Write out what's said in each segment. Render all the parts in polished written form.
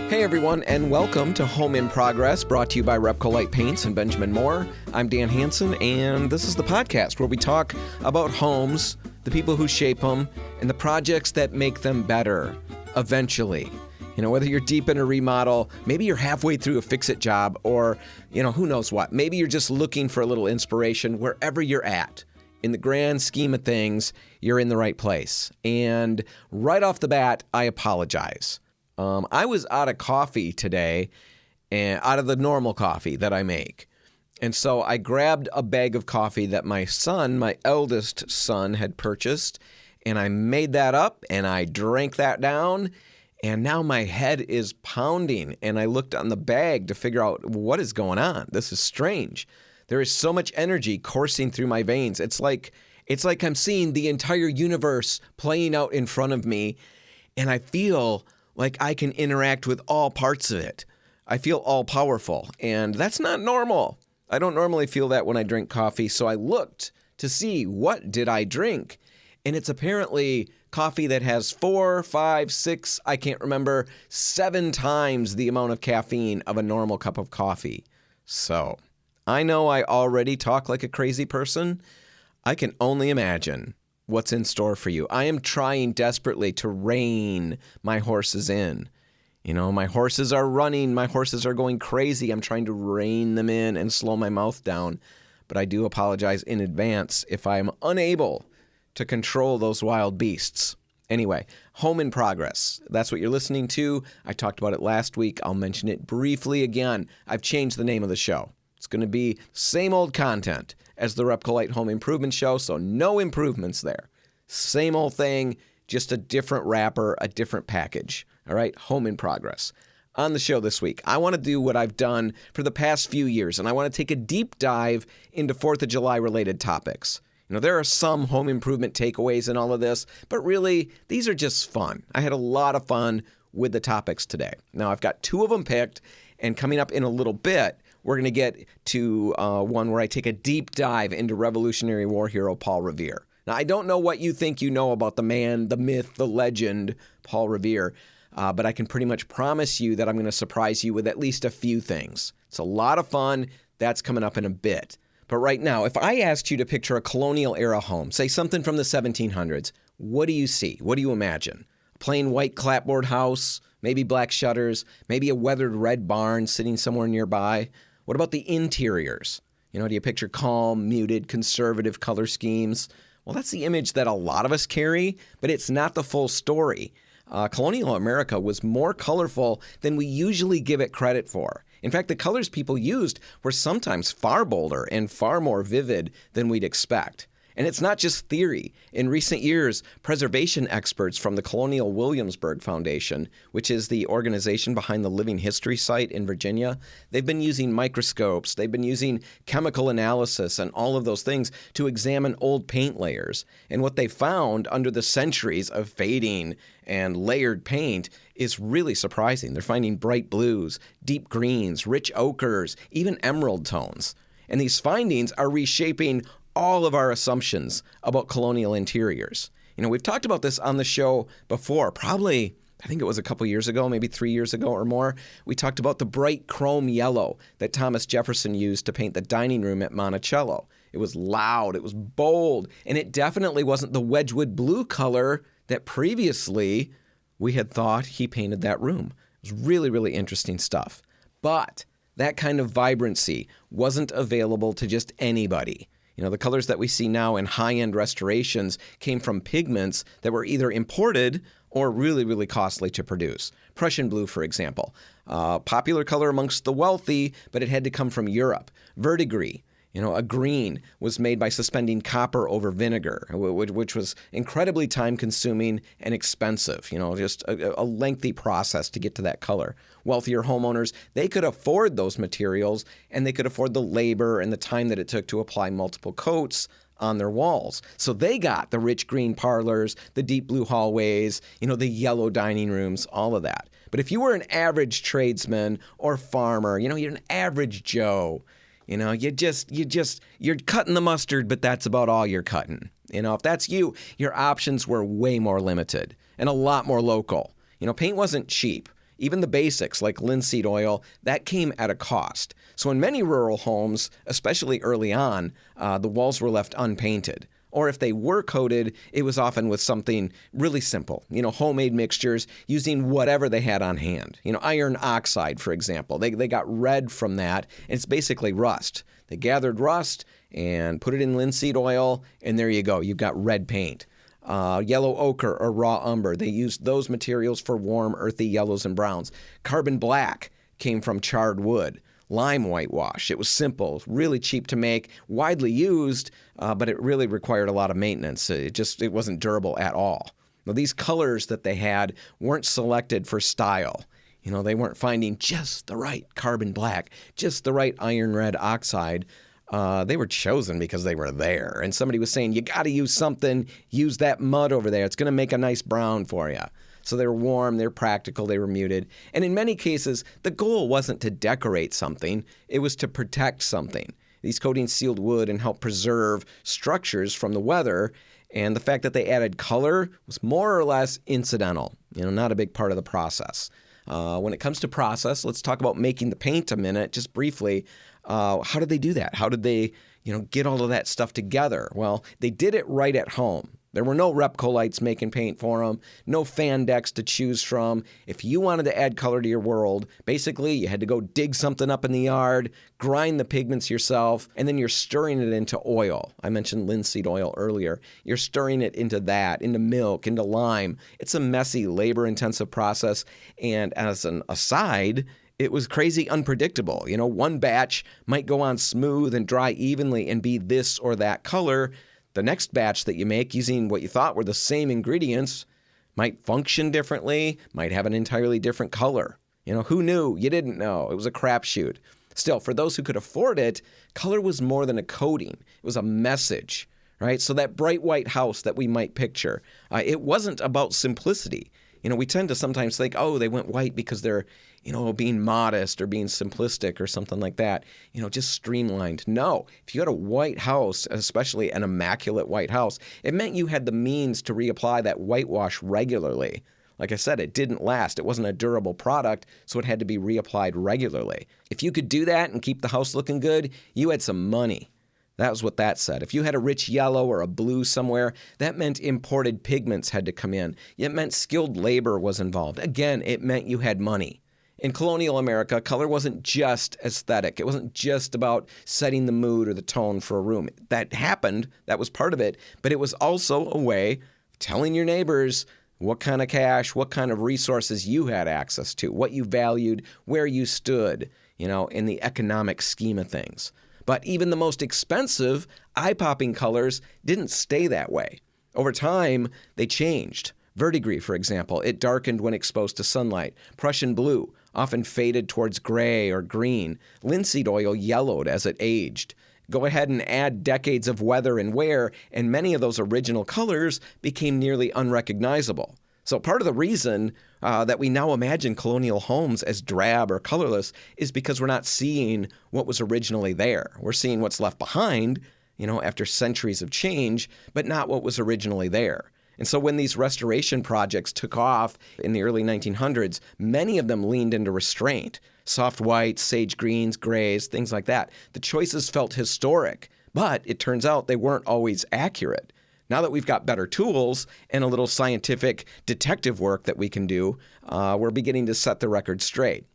Hey everyone, and welcome to Home in Progress, brought to you by RepcoLite Paints and Benjamin Moore. I'm Dan Hansen, and this is the podcast where we talk about homes, the people who shape them, and the projects that make them better, eventually. You know, whether you're deep in a remodel, maybe you're halfway through a fix-it job, or, who knows what. Maybe you're just looking for a little inspiration wherever you're at. In the grand scheme of things, you're in the right place. And right off the bat, I apologize. I was out of coffee today, and out of the normal coffee that I make. And so I grabbed a bag of coffee that my son, my eldest son, had purchased, and I made that up, and I drank that down, and now my head is pounding, and I looked on the bag to figure out what is going on. This is strange. There is so much energy coursing through my veins. It's like I'm seeing the entire universe playing out in front of me, and I feel like I can interact with all parts of it. I feel all-powerful, and that's not normal. I don't normally feel that when I drink coffee, so I looked to see what did I drink, and it's apparently coffee that has 4, 5, 6, I can't remember, 7 times the amount of caffeine of a normal cup of coffee. So I know I already talk like a crazy person. I can only imagine what's in store for you. I am trying desperately to rein my horses in. My horses are running. My horses are going crazy. I'm trying to rein them in and slow my mouth down. But I do apologize in advance if I am unable to control those wild beasts. Anyway, Home in Progress. That's what you're listening to. I talked about it last week. I'll mention it briefly again. I've changed the name of the show. It's going to be same old content as the RepcoLite Home Improvement Show, so no improvements there. Same old thing, just a different wrapper, a different package. All right, Home in Progress. On the show this week, I want to do what I've done for the past few years, and I want to take a deep dive into 4th of July related topics. There are some home improvement takeaways in all of this, but really, these are just fun. I had a lot of fun with the topics today. Now, I've got 2 of them picked, and coming up in a little bit, we're going to get to one where I take a deep dive into Revolutionary War hero Paul Revere. Now, I don't know what you think you know about the man, the myth, the legend, Paul Revere, but I can pretty much promise you that I'm going to surprise you with at least a few things. It's a lot of fun. That's coming up in a bit. But right now, if I asked you to picture a colonial-era home, say something from the 1700s, what do you see? What do you imagine? A plain white clapboard house, maybe black shutters, maybe a weathered red barn sitting somewhere nearby? What about the interiors? Do you picture calm, muted, conservative color schemes? Well, that's the image that a lot of us carry, but it's not the full story. Colonial America was more colorful than we usually give it credit for. In fact, the colors people used were sometimes far bolder and far more vivid than we'd expect. And it's not just theory. In recent years, preservation experts from the Colonial Williamsburg Foundation, which is the organization behind the Living History site in Virginia, they've been using microscopes, they've been using chemical analysis and all of those things to examine old paint layers. And what they found under the centuries of fading and layered paint is really surprising. They're finding bright blues, deep greens, rich ochres, even emerald tones. And these findings are reshaping all of our assumptions about colonial interiors. We've talked about this on the show before, probably, I think it was a couple years ago, maybe 3 years ago or more. We talked about the bright chrome yellow that Thomas Jefferson used to paint the dining room at Monticello. It was loud, it was bold, and it definitely wasn't the Wedgwood blue color that previously we had thought he painted that room. It was really, really interesting stuff. But that kind of vibrancy wasn't available to just anybody. The colors that we see now in high-end restorations came from pigments that were either imported or really, really costly to produce. Prussian blue, for example, popular color amongst the wealthy, but it had to come from Europe. Verdigris, a green, was made by suspending copper over vinegar, which was incredibly time-consuming and expensive, just a lengthy process to get to that color. Wealthier homeowners, they could afford those materials, and they could afford the labor and the time that it took to apply multiple coats on their walls. So they got the rich green parlors, the deep blue hallways, the yellow dining rooms, all of that. But if you were an average tradesman or farmer, you're an average Joe, you're cutting the mustard, but that's about all you're cutting. If that's you, your options were way more limited and a lot more local. Paint wasn't cheap. Even the basics like linseed oil, that came at a cost. So in many rural homes, especially early on, the walls were left unpainted. Or if they were coated, it was often with something really simple, homemade mixtures using whatever they had on hand. Iron oxide, for example. They got red from that, and it's basically rust. They gathered rust and put it in linseed oil, and there you go. You've got red paint. Yellow ochre or raw umber. They used those materials for warm, earthy yellows and browns. Carbon black came from charred wood. Lime whitewash. It was simple, really cheap to make, widely used, but it really required a lot of maintenance. It wasn't durable at all. Now, these colors that they had weren't selected for style. They weren't finding just the right carbon black, just the right iron red oxide. They were chosen because they were there. And somebody was saying, you got to use something, use that mud over there. It's going to make a nice brown for you. So they were warm, they were practical, they were muted. And in many cases, the goal wasn't to decorate something, it was to protect something. These coatings sealed wood and helped preserve structures from the weather. And the fact that they added color was more or less incidental, not a big part of the process. When it comes to process, let's talk about making the paint a minute, just briefly. How did they do that? How did they, get all of that stuff together? Well, they did it right at home. There were no RepcoLites making paint for them, no fan decks to choose from. If you wanted to add color to your world, basically you had to go dig something up in the yard, grind the pigments yourself, and then you're stirring it into oil. I mentioned linseed oil earlier. You're stirring it into that, into milk, into lime. It's a messy, labor-intensive process, and as an aside, it was crazy unpredictable. One batch might go on smooth and dry evenly and be this or that color. The next batch that you make using what you thought were the same ingredients might function differently, might have an entirely different color. Who knew? You didn't know. It was a crapshoot. Still, for those who could afford it, color was more than a coating. It was a message, right? So that bright white house that we might picture, it wasn't about simplicity. We tend to sometimes think, oh, they went white because they're, being modest or being simplistic or something like that, just streamlined. No, if you had a white house, especially an immaculate white house, it meant you had the means to reapply that whitewash regularly. Like I said, it didn't last. It wasn't a durable product, so it had to be reapplied regularly. If you could do that and keep the house looking good, you had some money. That was what that said. If you had a rich yellow or a blue somewhere, that meant imported pigments had to come in. It meant skilled labor was involved. Again, it meant you had money. In colonial America, color wasn't just aesthetic. It wasn't just about setting the mood or the tone for a room. That happened. That was part of it. But it was also a way of telling your neighbors what kind of cash, what kind of resources you had access to, what you valued, where you stood, in the economic scheme of things. But even the most expensive, eye-popping colors didn't stay that way. Over time, they changed. Verdigris, for example, it darkened when exposed to sunlight. Prussian blue often faded towards gray or green. Linseed oil yellowed as it aged. Go ahead and add decades of weather and wear, and many of those original colors became nearly unrecognizable. So part of the reason that we now imagine colonial homes as drab or colorless is because we're not seeing what was originally there. We're seeing what's left behind, after centuries of change, but not what was originally there. And so when these restoration projects took off in the early 1900s, many of them leaned into restraint. Soft whites, sage greens, grays, things like that. The choices felt historic, but it turns out they weren't always accurate. Now that we've got better tools and a little scientific detective work that we can do, we're beginning to set the record straight.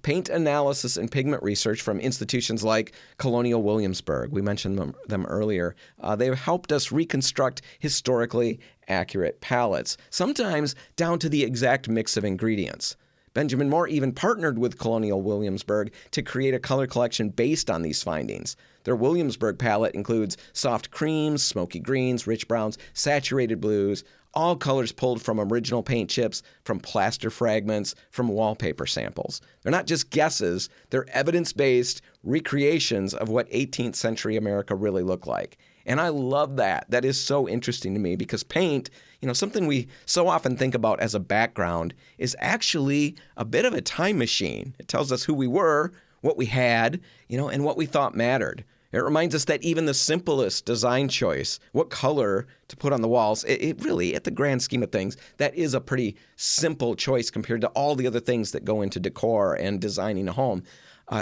Paint analysis and pigment research from institutions like Colonial Williamsburg, we mentioned them earlier, they've helped us reconstruct historically accurate palettes, sometimes down to the exact mix of ingredients. Benjamin Moore even partnered with Colonial Williamsburg to create a color collection based on these findings. Their Williamsburg palette includes soft creams, smoky greens, rich browns, saturated blues, all colors pulled from original paint chips, from plaster fragments, from wallpaper samples. They're not just guesses, they're evidence-based recreations of what 18th century America really looked like. And I love that. That is so interesting to me because paint, something we so often think about as a background, is actually a bit of a time machine. It tells us who we were, what we had, and what we thought mattered. It reminds us that even the simplest design choice, what color to put on the walls, it really, at the grand scheme of things, that is a pretty simple choice compared to all the other things that go into decor and designing a home.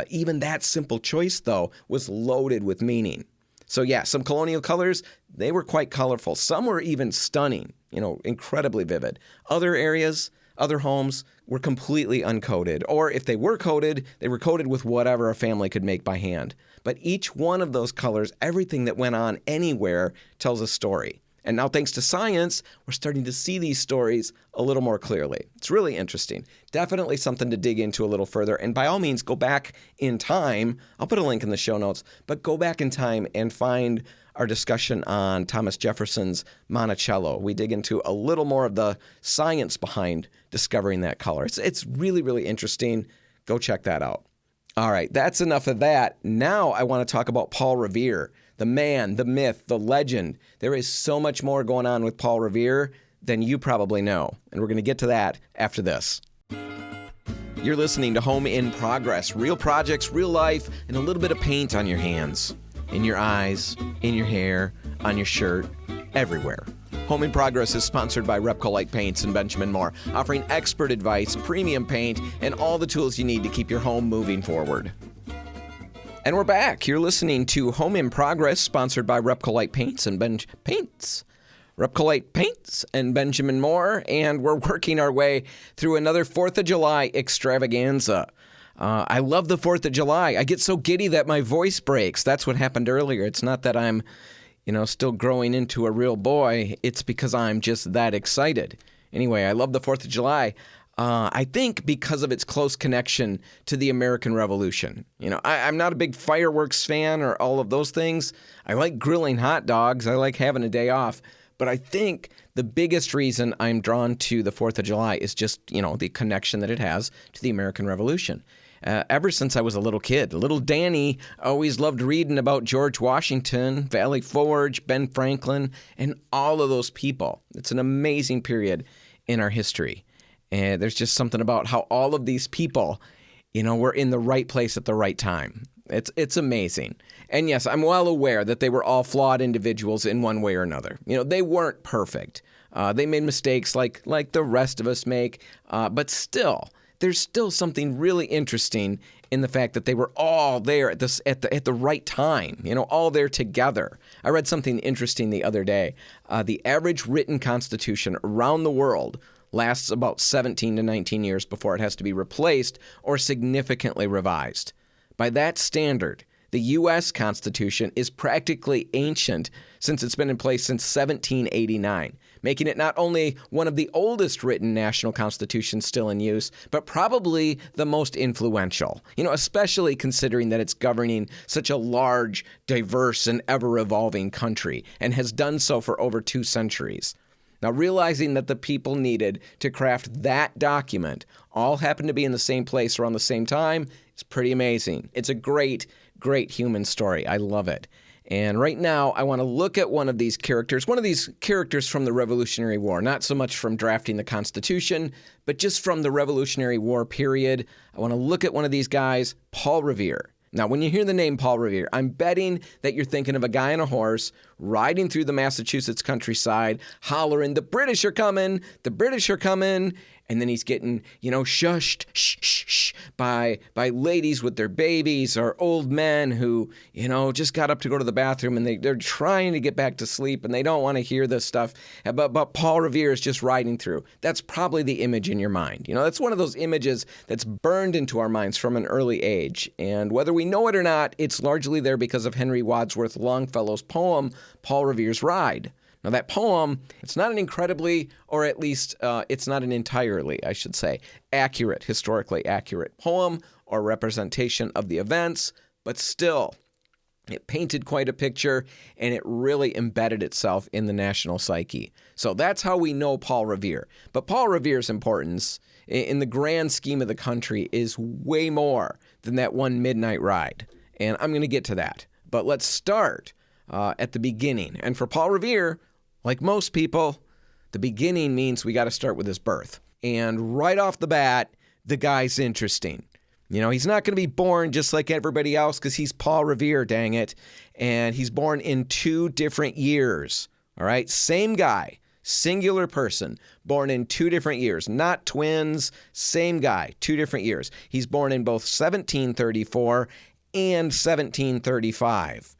Even that simple choice, though, was loaded with meaning. So yeah, some colonial colors, they were quite colorful. Some were even stunning, incredibly vivid. Other areas, other homes were completely uncoated. Or if they were coated, they were coated with whatever a family could make by hand. But each one of those colors, everything that went on anywhere, tells a story. And now, thanks to science, we're starting to see these stories a little more clearly. It's really interesting. Definitely something to dig into a little further. And by all means, go back in time. I'll put a link in the show notes. But go back in time and find our discussion on Thomas Jefferson's Monticello. We dig into a little more of the science behind discovering that color. It's really, really interesting. Go check that out. All right, that's enough of that. Now I want to talk about Paul Revere, the man, the myth, the legend. There is so much more going on with Paul Revere than you probably know, and we're going to get to that after this. You're listening to Home in Progress, real projects, real life, and a little bit of paint on your hands, in your eyes, in your hair, on your shirt, everywhere. Home in Progress is sponsored by RepcoLite Paints and Benjamin Moore, offering expert advice, premium paint, and all the tools you need to keep your home moving forward. And we're back. You're listening to Home in Progress, sponsored by RepcoLite Paints and RepcoLite Paints and Benjamin Moore, and we're working our way through another 4th of July extravaganza. I love the 4th of July. I get so giddy that my voice breaks. That's what happened earlier. It's not that I'm still growing into a real boy. It's because I'm just that excited. Anyway, I love the 4th of July. I think because of its close connection to the American Revolution. I'm not a big fireworks fan or all of those things. I like grilling hot dogs. I like having a day off. But I think the biggest reason I'm drawn to the 4th of July is just, the connection that it has to the American Revolution. Ever since I was a little kid, little Danny always loved reading about George Washington, Valley Forge, Ben Franklin, and all of those people. It's an amazing period in our history. And there's just something about how all of these people, were in the right place at the right time. It's amazing. And yes, I'm well aware that they were all flawed individuals in one way or another. They weren't perfect. They made mistakes like the rest of us make, but still, there's still something really interesting in the fact that they were all there at the right time, all there together. I read something interesting the other day. The average written constitution around the world lasts about 17 to 19 years before it has to be replaced or significantly revised. By that standard, the U.S. Constitution is practically ancient since it's been in place since 1789, making it not only one of the oldest written national constitutions still in use, but probably the most influential, especially considering that it's governing such a large, diverse, and ever-evolving country, and has done so for over 2 centuries. Now, realizing that the people needed to craft that document all happened to be in the same place around the same time is pretty amazing. It's a great, great human story. I love it. And right now, I want to look at one of these characters from the Revolutionary War, not so much from drafting the Constitution, but just from the Revolutionary War period. I want to look at one of these guys, Paul Revere. Now, when you hear the name Paul Revere, I'm betting that you're thinking of a guy on a horse riding through the Massachusetts countryside, hollering, "The British are coming! The British are coming!" And then he's getting, shushed, shh, by ladies with their babies or old men who, just got up to go to the bathroom and they're trying to get back to sleep and they don't want to hear this stuff. But Paul Revere is just riding through. That's probably the image in your mind. That's one of those images that's burned into our minds from an early age. And whether we know it or not, it's largely there because of Henry Wadsworth Longfellow's poem, Paul Revere's Ride. Now, that poem, it's not an incredibly, or at least it's not an entirely, I should say, historically accurate poem or representation of the events, but still, it painted quite a picture, and it really embedded itself in the national psyche. So that's how we know Paul Revere. But Paul Revere's importance in the grand scheme of the country is way more than that one midnight ride. And I'm going to get to that. But let's start at the beginning. And for Paul Revere, like most people, the beginning means we got to start with his birth. And right off the bat, the guy's interesting. He's not going to be born just like everybody else because he's Paul Revere, dang it. And he's born in 2 different years. All right? Same guy, singular person, born in 2 different years. Not twins, same guy, 2 different years. He's born in both 1734 and 1735.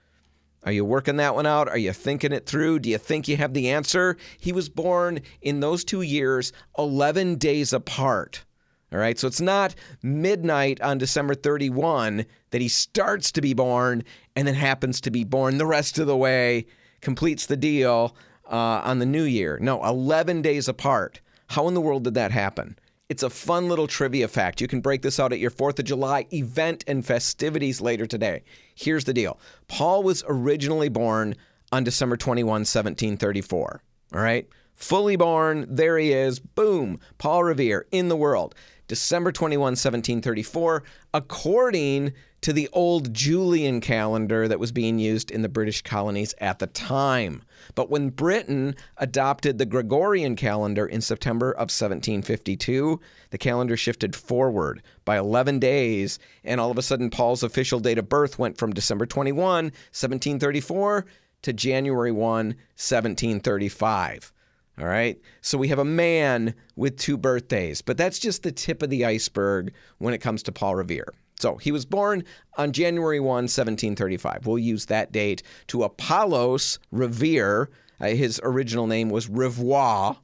Are you working that one out? Are you thinking it through? Do you think you have the answer? He was born in those 2 years, 11 days apart. All right, so it's not midnight on December 31 that he starts to be born and then happens to be born the rest of the way, completes the deal on the new year. No, 11 days apart. How in the world did that happen? It's a fun little trivia fact. You can break this out at your 4th of July event and festivities later today. Here's the deal. Paul was originally born on December 21, 1734. All right? Fully born, there he is, boom, Paul Revere in the world. December 21, 1734, according to the old Julian calendar that was being used in the British colonies at the time. But when Britain adopted the Gregorian calendar in September of 1752, the calendar shifted forward by 11 days, and all of a sudden Paul's official date of birth went from December 21, 1734 to January 1, 1735. All right, so we have a man with 2 birthdays, but that's just the tip of the iceberg when it comes to Paul Revere. So he was born on January 1, 1735. We'll use that date to Apollos Revere. His original name was Revoir.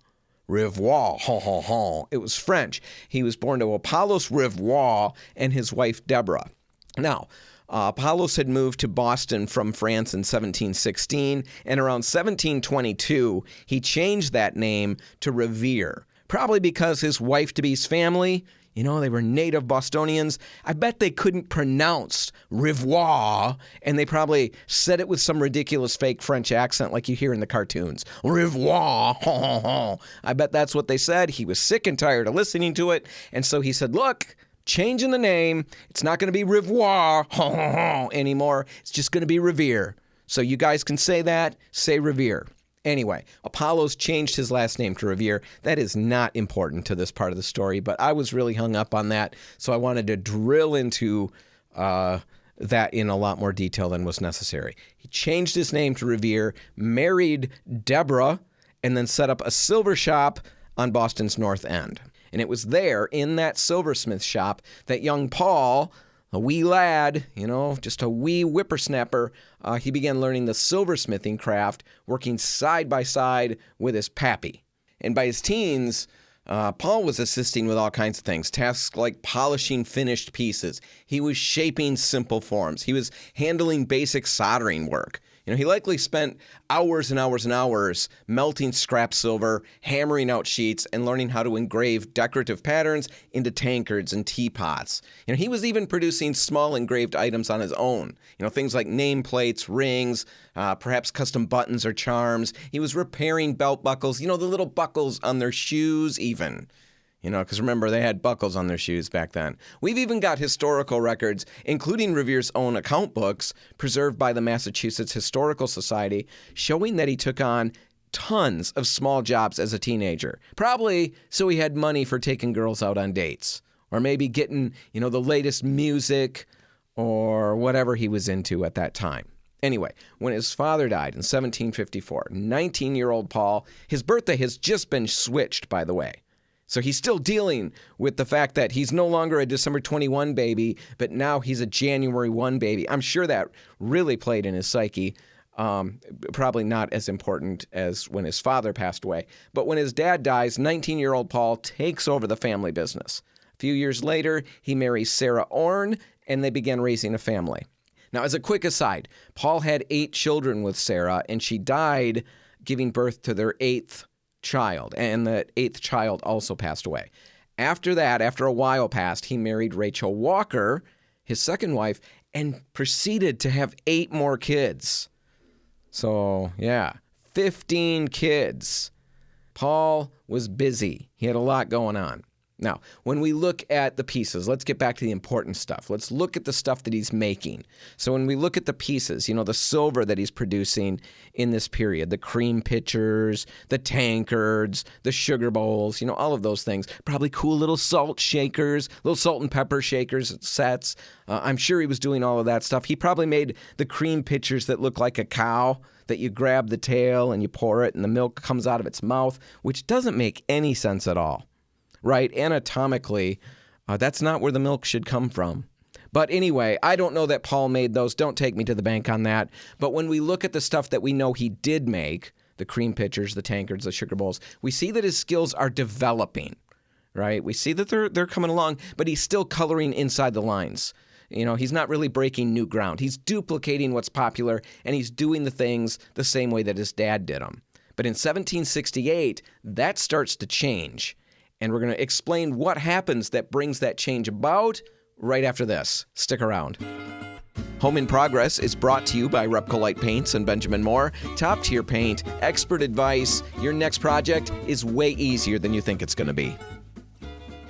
Revoir, ha ha ha. It was French. He was born to Apollos Revoir and his wife Deborah. Now, Apollos had moved to Boston from France in 1716, and around 1722, he changed that name to Revere, probably because his wife-to-be's family, they were native Bostonians. I bet they couldn't pronounce revoir, and they probably said it with some ridiculous fake French accent like you hear in the cartoons. Revoir, ha ha ha. I bet that's what they said. He was sick and tired of listening to it, and so he said, look, changing the name. It's not going to be Revoir anymore. It's just going to be Revere. So you guys can say that. Say Revere. Anyway, Apollos changed his last name to Revere. That is not important to this part of the story, but I was really hung up on that, so I wanted to drill into that in a lot more detail than was necessary. He changed his name to Revere, married Deborah, and then set up a silver shop on Boston's North End. And it was there, in that silversmith shop, that young Paul, a wee lad, just a wee whippersnapper, he began learning the silversmithing craft, working side by side with his pappy. And by his teens, Paul was assisting with all kinds of things, tasks like polishing finished pieces. He was shaping simple forms. He was handling basic soldering work. He likely spent hours and hours and hours melting scrap silver, hammering out sheets, and learning how to engrave decorative patterns into tankards and teapots. He was even producing small engraved items on his own. Things like nameplates, rings, perhaps custom buttons or charms. He was repairing belt buckles, the little buckles on their shoes even. Because remember, they had buckles on their shoes back then. We've even got historical records, including Revere's own account books, preserved by the Massachusetts Historical Society, showing that he took on tons of small jobs as a teenager. Probably so he had money for taking girls out on dates. Or maybe getting, the latest music or whatever he was into at that time. Anyway, when his father died in 1754, 19-year-old Paul, his birthday has just been switched, by the way. So he's still dealing with the fact that he's no longer a December 21 baby, but now he's a January 1 baby. I'm sure that really played in his psyche. Probably not as important as when his father passed away. But when his dad dies, 19-year-old Paul takes over the family business. A few years later, he marries Sarah Orne, and they begin raising a family. Now, as a quick aside, Paul had 8 children with Sarah, and she died giving birth to their 8th child, and the 8th child also passed away. After that, after a while passed, he married Rachel Walker, his second wife, and proceeded to have 8 more kids. So, 15 kids. Paul was busy. He had a lot going on. Now, when we look at the pieces, let's get back to the important stuff. Let's look at the stuff that he's making. So when we look at the pieces, the silver that he's producing in this period, the cream pitchers, the tankards, the sugar bowls, all of those things, probably cool little salt shakers, little salt and pepper shakers sets. I'm sure he was doing all of that stuff. He probably made the cream pitchers that look like a cow, that you grab the tail and you pour it and the milk comes out of its mouth, which doesn't make any sense at all. Right? Anatomically, that's not where the milk should come from. But anyway, I don't know that Paul made those. Don't take me to the bank on that. But when we look at the stuff that we know he did make, the cream pitchers, the tankards, the sugar bowls, we see that his skills are developing, right? We see that they're coming along, but he's still coloring inside the lines. He's not really breaking new ground. He's duplicating what's popular, and he's doing the things the same way that his dad did them. But in 1768, that starts to change. And we're going to explain what happens that brings that change about right after this. Stick around. Home in Progress is brought to you by RepcoLite Paints and Benjamin Moore. Top tier paint, expert advice. Your next project is way easier than you think it's going to be.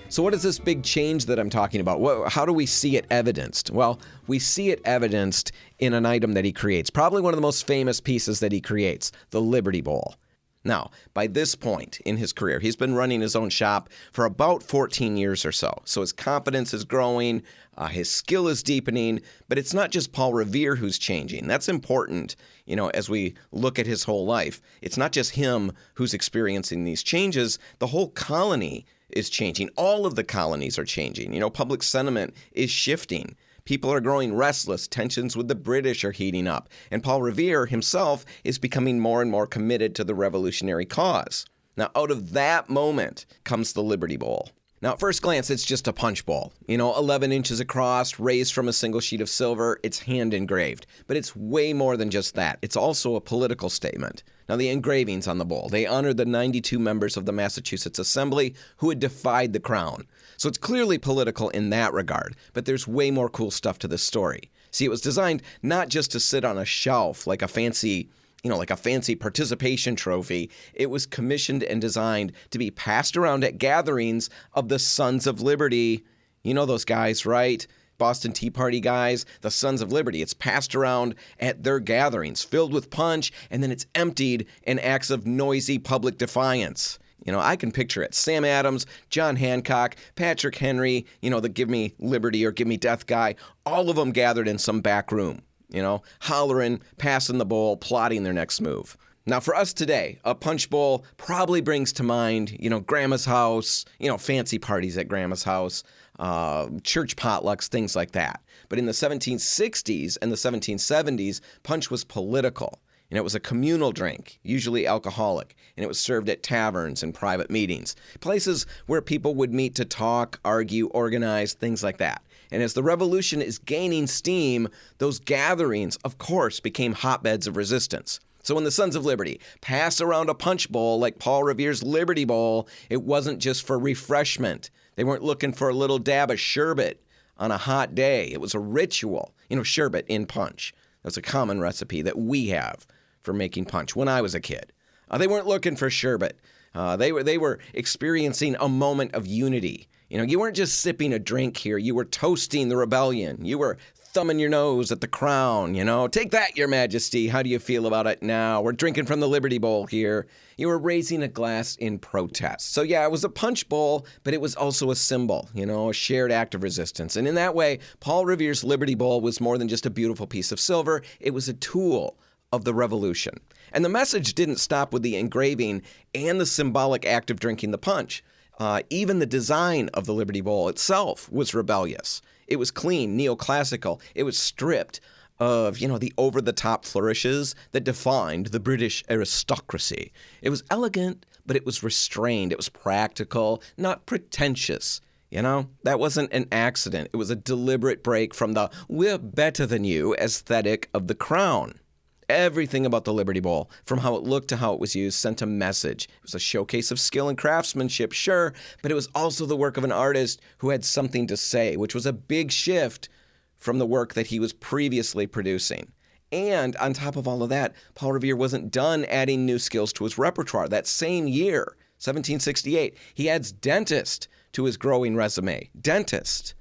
So what is this big change that I'm talking about? How do we see it evidenced? Well, we see it evidenced in an item that he creates. Probably one of the most famous pieces that he creates, the Liberty Bowl. Now, by this point in his career, he's been running his own shop for about 14 years or so. So his confidence is growing, his skill is deepening, but it's not just Paul Revere who's changing. That's important, as we look at his whole life. It's not just him who's experiencing these changes. The whole colony is changing. All of the colonies are changing. Public sentiment is shifting. People are growing restless. Tensions with the British are heating up. And Paul Revere himself is becoming more and more committed to the revolutionary cause. Now, out of that moment comes the Liberty Bowl. Now, at first glance, it's just a punch bowl. 11 inches across, raised from a single sheet of silver. It's hand engraved. But it's way more than just that. It's also a political statement. Now, the engravings on the bowl, they honor the 92 members of the Massachusetts Assembly who had defied the crown. So it's clearly political in that regard, but there's way more cool stuff to this story. See, it was designed not just to sit on a shelf like a fancy participation trophy. It was commissioned and designed to be passed around at gatherings of the Sons of Liberty. You know those guys, right? Boston Tea Party guys, the Sons of Liberty. It's passed around at their gatherings, filled with punch, and then it's emptied in acts of noisy public defiance. I can picture it. Sam Adams, John Hancock, Patrick Henry, the give me liberty or give me death guy, all of them gathered in some back room, hollering, passing the bowl, plotting their next move. Now, for us today, a punch bowl probably brings to mind, grandma's house, fancy parties at grandma's house, church potlucks, things like that. But in the 1760s and the 1770s, punch was political. And it was a communal drink, usually alcoholic, and it was served at taverns and private meetings, places where people would meet to talk, argue, organize, things like that. And as the revolution is gaining steam, those gatherings, of course, became hotbeds of resistance. So when the Sons of Liberty pass around a punch bowl like Paul Revere's Liberty Bowl, it wasn't just for refreshment. They weren't looking for a little dab of sherbet on a hot day. It was a ritual, sherbet in punch. That's a common recipe that we have for making punch when I was a kid. They weren't looking for sherbet. They were experiencing a moment of unity. You weren't just sipping a drink here. You were toasting the rebellion. You were thumbing your nose at the crown, Take that, Your Majesty. How do you feel about it now? We're drinking from the Liberty Bowl here. You were raising a glass in protest. So yeah, it was a punch bowl, but it was also a symbol, a shared act of resistance. And in that way, Paul Revere's Liberty Bowl was more than just a beautiful piece of silver. It was a tool of the revolution. And the message didn't stop with the engraving and the symbolic act of drinking the punch. Even the design of the Liberty Bowl itself was rebellious. It was clean, neoclassical. It was stripped of, the over-the-top flourishes that defined the British aristocracy. It was elegant, but it was restrained. It was practical, not pretentious. That wasn't an accident. It was a deliberate break from the "we're better than you" aesthetic of the crown. Everything about the Liberty Bowl, from how it looked to how it was used, sent a message. It was a showcase of skill and craftsmanship, sure, but it was also the work of an artist who had something to say, which was a big shift from the work that he was previously producing. And on top of all of that, Paul Revere wasn't done adding new skills to his repertoire. That same year, 1768, he adds dentist to his growing resume. Dentist.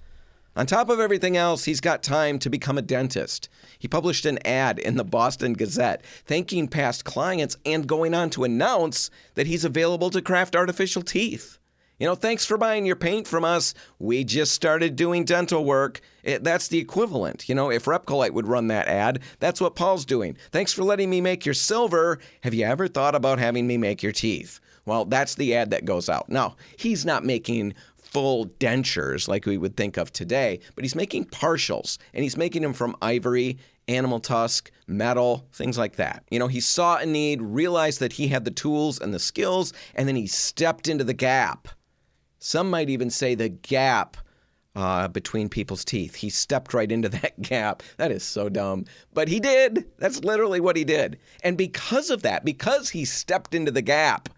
On top of everything else, he's got time to become a dentist. He published an ad in the Boston Gazette thanking past clients and going on to announce that he's available to craft artificial teeth. Thanks for buying your paint from us. We just started doing dental work. That's the equivalent. If RepcoLite would run that ad, that's what Paul's doing. Thanks for letting me make your silver. Have you ever thought about having me make your teeth? Well, that's the ad that goes out. Now, he's not making full dentures like we would think of today, but he's making partials, and he's making them from ivory, animal tusk, metal, things like that. He saw a need, realized that he had the tools and the skills, and then he stepped into the gap. Some might even say the gap between people's teeth. He stepped right into that gap. That is so dumb. But he did. That's literally what he did. And because of that, because he stepped into the gap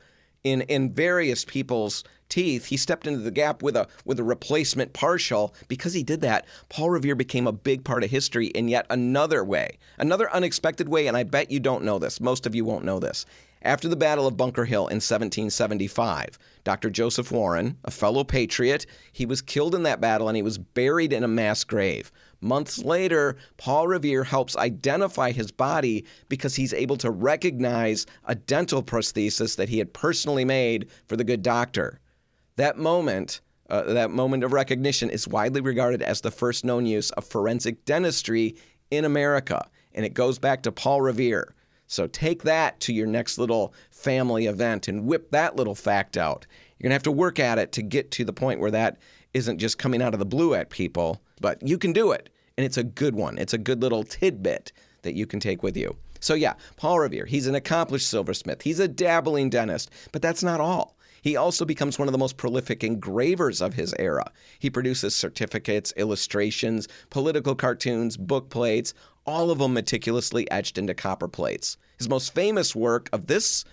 in various people's teeth, he stepped into the gap with a replacement partial. Because he did that, Paul Revere became a big part of history in yet another way, another unexpected way, and I bet you don't know this. Most of you won't know this. After the Battle of Bunker Hill in 1775, Dr. Joseph Warren, a fellow patriot, he was killed in that battle and he was buried in a mass grave. Months later, Paul Revere helps identify his body because he's able to recognize a dental prosthesis that he had personally made for the good doctor. That moment of recognition is widely regarded as the first known use of forensic dentistry in America, and it goes back to Paul Revere. So take that to your next little family event and whip that little fact out. You're going to have to work at it to get to the point where that isn't just coming out of the blue at people, but you can do it, and it's a good one. It's a good little tidbit that you can take with you. So yeah, Paul Revere, he's an accomplished silversmith. He's a dabbling dentist, but that's not all. He also becomes one of the most prolific engravers of his era. He produces certificates, illustrations, political cartoons, book plates, all of them meticulously etched into copper plates. His most famous work of this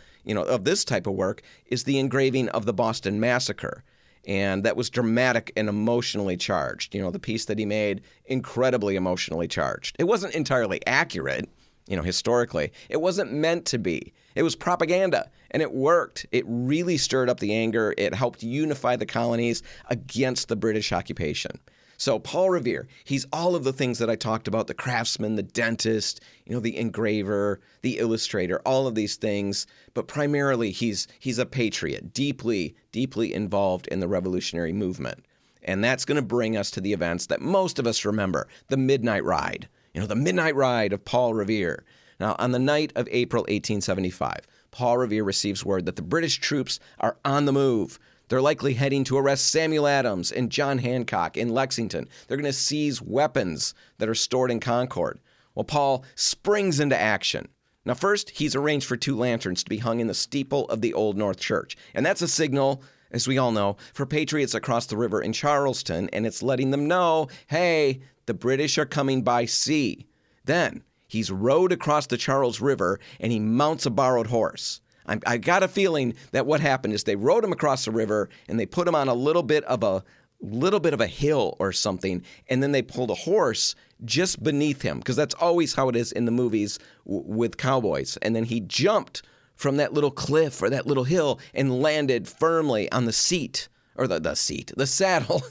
type of work is the engraving of the Boston Massacre. And that was dramatic and emotionally charged. The piece that he made, incredibly emotionally charged. It wasn't entirely accurate, historically. It wasn't meant to be. It was propaganda, and it worked. It really stirred up the anger. It helped unify the colonies against the British occupation. So Paul Revere, he's all of the things that I talked about, the craftsman, the dentist, the engraver, the illustrator, all of these things. But primarily, he's a patriot, deeply, deeply involved in the revolutionary movement. And that's going to bring us to the events that most of us remember, the Midnight Ride. The Midnight Ride of Paul Revere. Now, on the night of April 1875, Paul Revere receives word that the British troops are on the move. They're likely heading to arrest Samuel Adams and John Hancock in Lexington. They're going to seize weapons that are stored in Concord. Well, Paul springs into action. Now, first, he's arranged for 2 lanterns to be hung in the steeple of the Old North Church. And that's a signal, as we all know, for patriots across the river in Charleston, and it's letting them know, hey, the British are coming by sea. Then, he's rowed across the Charles River, and he mounts a borrowed horse. I got a feeling that what happened is they rowed him across the river and they put him on a little bit of a hill or something, and then they pulled a horse just beneath him, because that's always how it is in the movies with cowboys. And then he jumped from that little cliff or that little hill and landed firmly on the seat, or the saddle,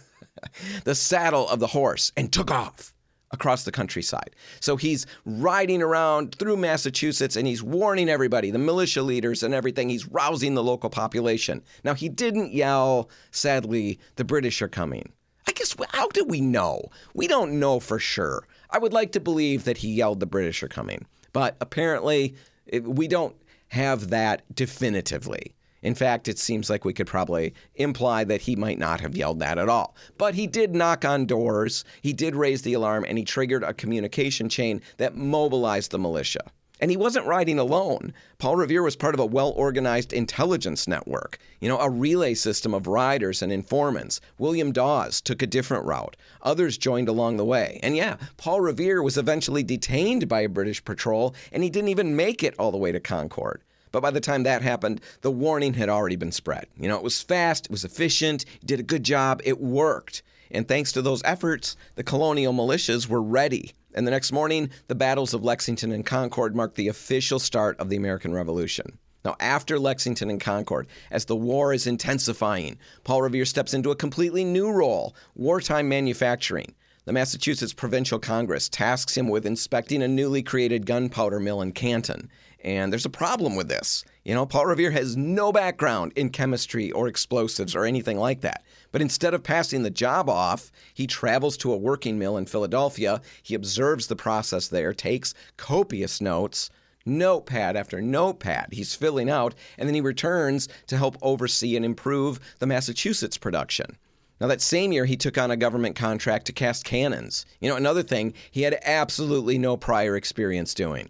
the saddle of the horse, and took off across the countryside. So he's riding around through Massachusetts, and he's warning everybody, the militia leaders and everything. He's rousing the local population. Now, he didn't yell, sadly, the British are coming. I guess, how do we know? We don't know for sure. I would like to believe that he yelled the British are coming, but apparently we don't have that definitively. In fact, it seems like we could probably imply that he might not have yelled that at all. But he did knock on doors, he did raise the alarm, and he triggered a communication chain that mobilized the militia. And he wasn't riding alone. Paul Revere was part of a well-organized intelligence network, a relay system of riders and informants. William Dawes took a different route. Others joined along the way. And yeah, Paul Revere was eventually detained by a British patrol, and he didn't even make it all the way to Concord. But by the time that happened, the warning had already been spread. It was fast, it was efficient, he did a good job, it worked. And thanks to those efforts, the colonial militias were ready. And the next morning, the battles of Lexington and Concord marked the official start of the American Revolution. Now, after Lexington and Concord, as the war is intensifying, Paul Revere steps into a completely new role, wartime manufacturing. The Massachusetts Provincial Congress tasks him with inspecting a newly created gunpowder mill in Canton. And there's a problem with this. Paul Revere has no background in chemistry or explosives or anything like that. But instead of passing the job off, he travels to a working mill in Philadelphia. He observes the process there, takes copious notes, notepad after notepad he's filling out, and then he returns to help oversee and improve the Massachusetts production. Now, that same year, he took on a government contract to cast cannons. Another thing he had absolutely no prior experience doing.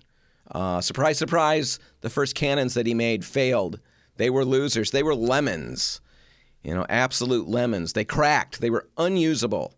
Surprise, surprise, the first cannons that he made failed. They were losers. They were lemons. Absolute lemons. They cracked. They were unusable.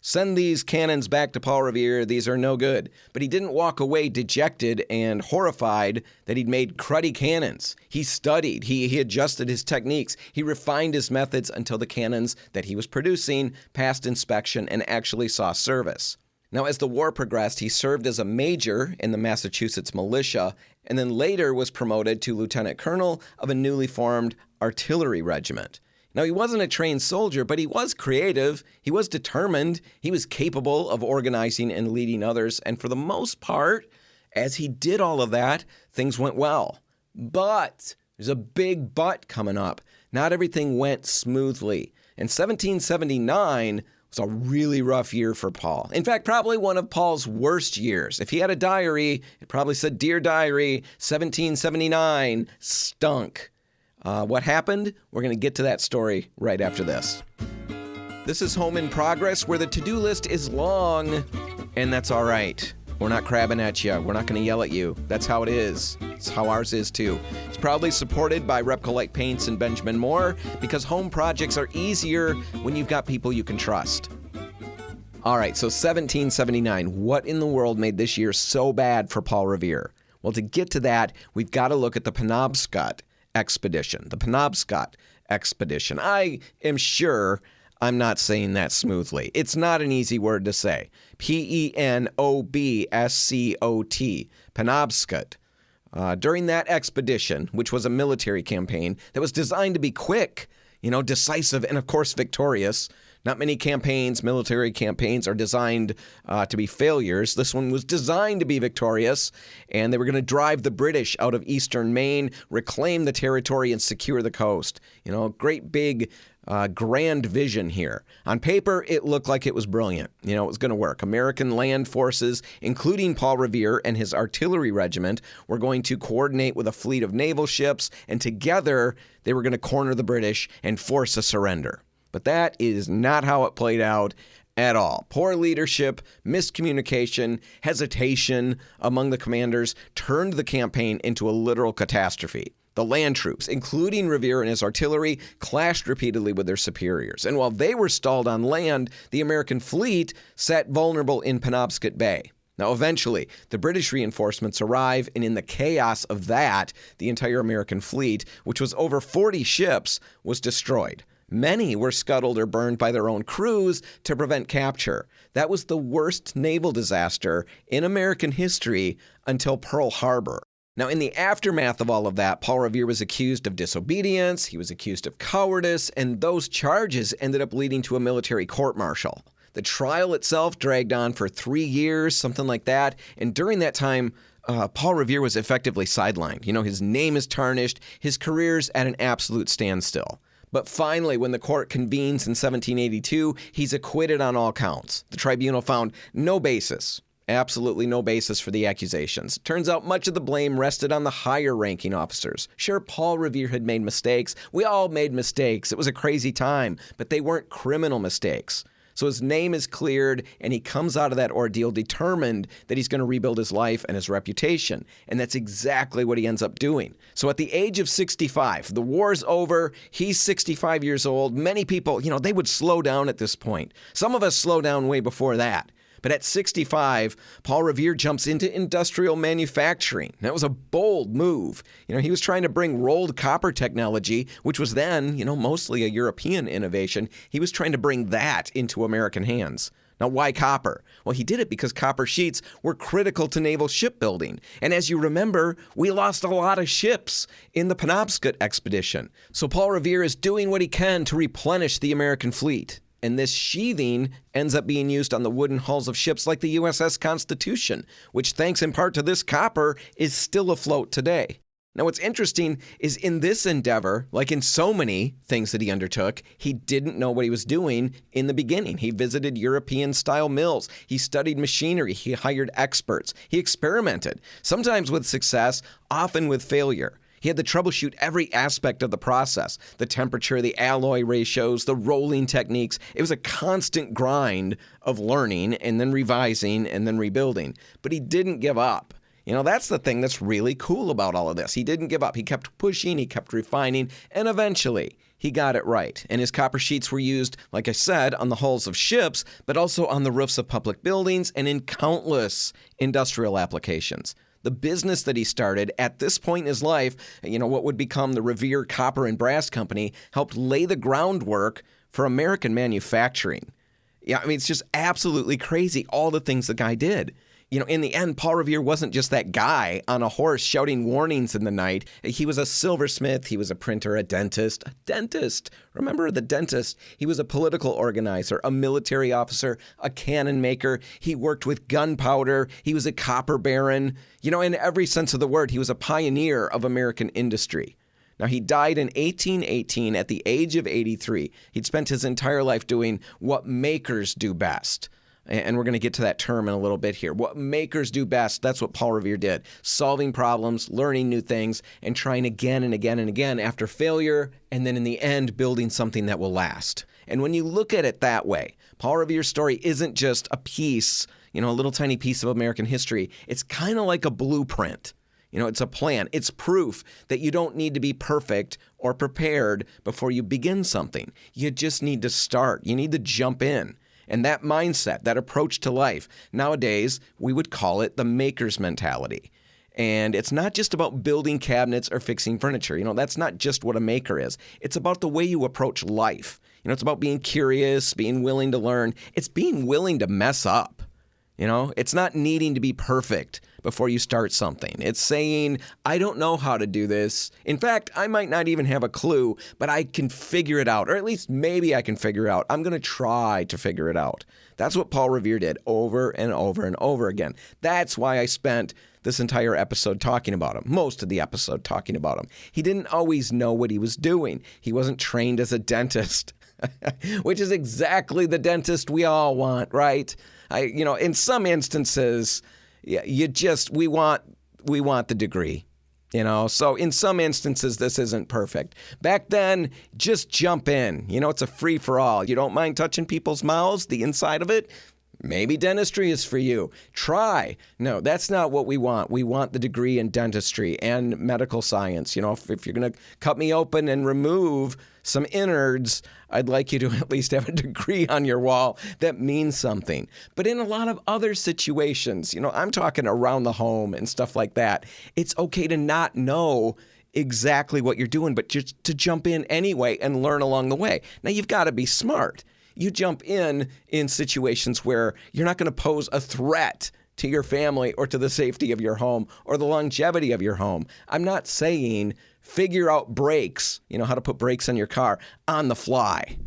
Send these cannons back to Paul Revere. These are no good. But he didn't walk away dejected and horrified that he'd made cruddy cannons. He studied. He adjusted his techniques. He refined his methods until the cannons that he was producing passed inspection and actually saw service. Now, as the war progressed, he served as a major in the Massachusetts militia and then later was promoted to lieutenant colonel of a newly formed artillery regiment. Now, he wasn't a trained soldier, but he was creative, he was determined, he was capable of organizing and leading others, and for the most part, as he did all of that, things went well. But there's a big but coming up. Not everything went smoothly. In 1779 was a really rough year for Paul. In fact, probably one of Paul's worst years. If he had a diary, it probably said, "Dear Diary, 1779 stunk." What happened? We're going to get to that story right after this. This is Home in Progress, where the to-do list is long, and that's all right. We're not crabbing at you. We're not going to yell at you. That's how it is. It's how ours is, too. It's proudly supported by RepcoLite Paints and Benjamin Moore, because home projects are easier when you've got people you can trust. All right, so 1779. What in the world made this year so bad for Paul Revere? Well, to get to that, we've got to look at the Penobscot expedition. The Penobscot expedition. I am sure I'm not saying that smoothly. It's not an easy word to say. Penobscot. Penobscot. During that expedition, which was a military campaign that was designed to be quick, decisive, and of course victorious. Not many campaigns, military campaigns, are designed to be failures. This one was designed to be victorious, and they were going to drive the British out of eastern Maine, reclaim the territory, and secure the coast. Great big grand vision here. On paper, it looked like it was brilliant. It was going to work. American land forces, including Paul Revere and his artillery regiment, were going to coordinate with a fleet of naval ships, and together they were going to corner the British and force a surrender. But that is not how it played out at all. Poor leadership, miscommunication, hesitation among the commanders turned the campaign into a literal catastrophe. The land troops, including Revere and his artillery, clashed repeatedly with their superiors. And while they were stalled on land, the American fleet sat vulnerable in Penobscot Bay. Now, eventually, the British reinforcements arrive, and in the chaos of that, the entire American fleet, which was over 40 ships, was destroyed. Many were scuttled or burned by their own crews to prevent capture. That was the worst naval disaster in American history until Pearl Harbor. Now, in the aftermath of all of that, Paul Revere was accused of disobedience, he was accused of cowardice, and those charges ended up leading to a military court-martial. The trial itself dragged on for 3 years, something like that, and during that time, Paul Revere was effectively sidelined. His name is tarnished, his career's at an absolute standstill. But finally, when the court convenes in 1782, he's acquitted on all counts. The tribunal found no basis, absolutely no basis for the accusations. Turns out much of the blame rested on the higher-ranking officers. Sure, Paul Revere had made mistakes. We all made mistakes. It was a crazy time, but they weren't criminal mistakes. So his name is cleared, and he comes out of that ordeal determined that he's going to rebuild his life and his reputation. And that's exactly what he ends up doing. So at the age of 65, the war's over, he's 65 years old. Many people, they would slow down at this point. Some of us slow down way before that. But at 65, Paul Revere jumps into industrial manufacturing. That was a bold move. He was trying to bring rolled copper technology, which was then, mostly a European innovation. He was trying to bring that into American hands. Now, why copper? Well, he did it because copper sheets were critical to naval shipbuilding. And as you remember, we lost a lot of ships in the Penobscot expedition. So Paul Revere is doing what he can to replenish the American fleet. And this sheathing ends up being used on the wooden hulls of ships like the USS Constitution, which, thanks in part to this copper, is still afloat today. Now, what's interesting is in this endeavor, like in so many things that he undertook, he didn't know what he was doing in the beginning. He visited European-style mills. He studied machinery. He hired experts. He experimented, sometimes with success, often with failure. He had to troubleshoot every aspect of the process, the temperature, the alloy ratios, the rolling techniques. It was a constant grind of learning and then revising and then rebuilding. But he didn't give up. That's the thing that's really cool about all of this. He didn't give up. He kept pushing, he kept refining, and eventually he got it right. And his copper sheets were used, like I said, on the hulls of ships, but also on the roofs of public buildings and in countless industrial applications. The business that he started at this point in his life, what would become the Revere Copper and Brass Company, helped lay the groundwork for American manufacturing. It's just absolutely crazy, all the things the guy did. In the end, Paul Revere wasn't just that guy on a horse shouting warnings in the night. He was a silversmith. He was a printer, a dentist. A dentist. Remember the dentist? He was a political organizer, a military officer, a cannon maker. He worked with gunpowder. He was a copper baron. In every sense of the word, he was a pioneer of American industry. Now, he died in 1818 at the age of 83. He'd spent his entire life doing what makers do best. And we're going to get to that term in a little bit here. What makers do best, that's what Paul Revere did. Solving problems, learning new things, and trying again and again and again after failure, and then in the end, building something that will last. And when you look at it that way, Paul Revere's story isn't just a piece, a little tiny piece of American history. It's kind of like a blueprint. It's a plan. It's proof that you don't need to be perfect or prepared before you begin something. You just need to start. You need to jump in. And that mindset, that approach to life, nowadays, we would call it the maker's mentality. And it's not just about building cabinets or fixing furniture. That's not just what a maker is. It's about the way you approach life. It's about being curious, being willing to learn. It's being willing to mess up. It's not needing to be perfect before you start something. It's saying, I don't know how to do this. In fact, I might not even have a clue, but I can figure it out. Or at least maybe I can figure it out. I'm going to try to figure it out. That's what Paul Revere did over and over and over again. That's why I spent this entire episode talking about him, most of the episode talking about him. He didn't always know what he was doing. He wasn't trained as a dentist, which is exactly the dentist we all want, right? In some instances, we want the degree, So in some instances, this isn't perfect. Back then, just jump in. It's a free for all. You don't mind touching people's mouths, the inside of it? Maybe dentistry is for you. Try. No, that's not what we want. We want the degree in dentistry and medical science. If you're going to cut me open and remove some innards, I'd like you to at least have a degree on your wall that means something. But in a lot of other situations, I'm talking around the home and stuff like that, it's okay to not know exactly what you're doing, but just to jump in anyway and learn along the way. Now, you've got to be smart. You jump in situations where you're not going to pose a threat to your family or to the safety of your home or the longevity of your home. I'm not saying figure out brakes, how to put brakes on your car on the fly.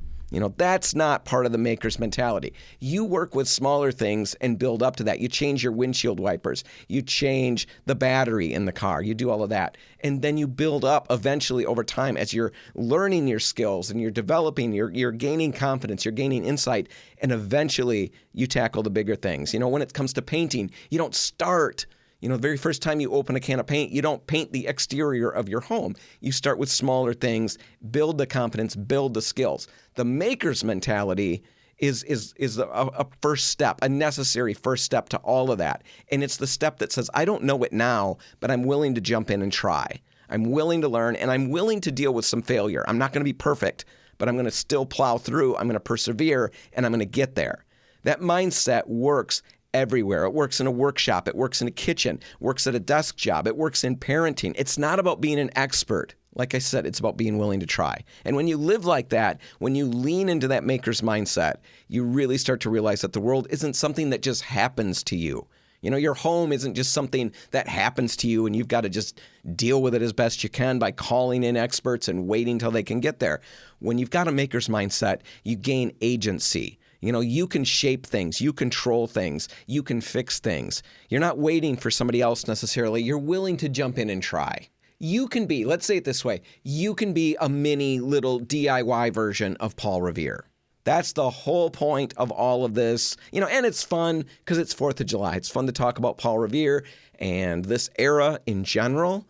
That's not part of the maker's mentality. You work with smaller things and build up to that. You change your windshield wipers. You change the battery in the car. You do all of that. And then you build up eventually over time as you're learning your skills and you're developing, you're gaining confidence, you're gaining insight, and eventually you tackle the bigger things. When it comes to painting, you don't start the very first time you open a can of paint, you don't paint the exterior of your home. You start with smaller things, build the confidence, build the skills. The maker's mentality is a first step, a necessary first step to all of that. And it's the step that says, I don't know it now, but I'm willing to jump in and try. I'm willing to learn, and I'm willing to deal with some failure. I'm not going to be perfect, but I'm going to still plow through. I'm going to persevere, and I'm going to get there. That mindset works everywhere. It works in a workshop. It works in a kitchen. It works at a desk job. It works in parenting. It's not about being an expert. Like I said, it's about being willing to try. And when you live like that, when you lean into that maker's mindset, you really start to realize that the world isn't something that just happens to you. You know, your home isn't just something that happens to you and you've got to just deal with it as best you can by calling in experts and waiting till they can get there. When you've got a maker's mindset, you gain agency. You know, you can shape things, you control things, you can fix things. You're not waiting for somebody else necessarily. You're willing to jump in and try. You can be, let's say it this way, you can be a mini little DIY version of Paul Revere. That's the whole point of all of this. You know, and it's fun because it's 4th of July. It's fun to talk about Paul Revere and this era in general,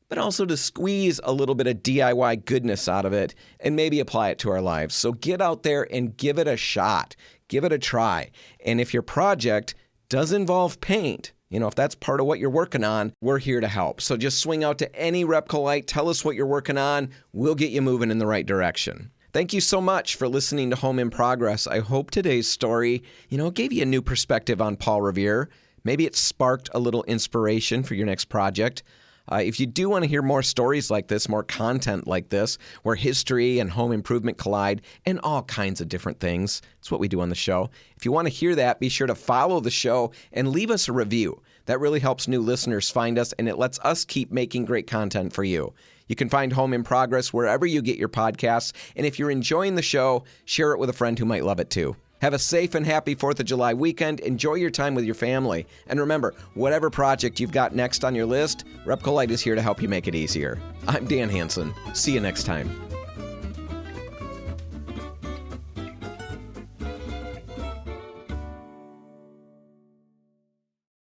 but also to squeeze a little bit of DIY goodness out of it and maybe apply it to our lives. So get out there and give it a shot. Give it a try. And if your project does involve paint, you know, if that's part of what you're working on, we're here to help. So just swing out to any RepcoLite, tell us what you're working on. We'll get you moving in the right direction. Thank you so much for listening to Home in Progress. I hope today's story, gave you a new perspective on Paul Revere. Maybe it sparked a little inspiration for your next project. If you do want to hear more stories like this, more content like this, where history and home improvement collide and all kinds of different things, it's what we do on the show. If you want to hear that, be sure to follow the show and leave us a review. That really helps new listeners find us, and it lets us keep making great content for you. You can find Home in Progress wherever you get your podcasts, and if you're enjoying the show, share it with a friend who might love it too. Have a safe and happy 4th of July weekend. Enjoy your time with your family. And remember, whatever project you've got next on your list, RepcoLite is here to help you make it easier. I'm Dan Hansen. See you next time.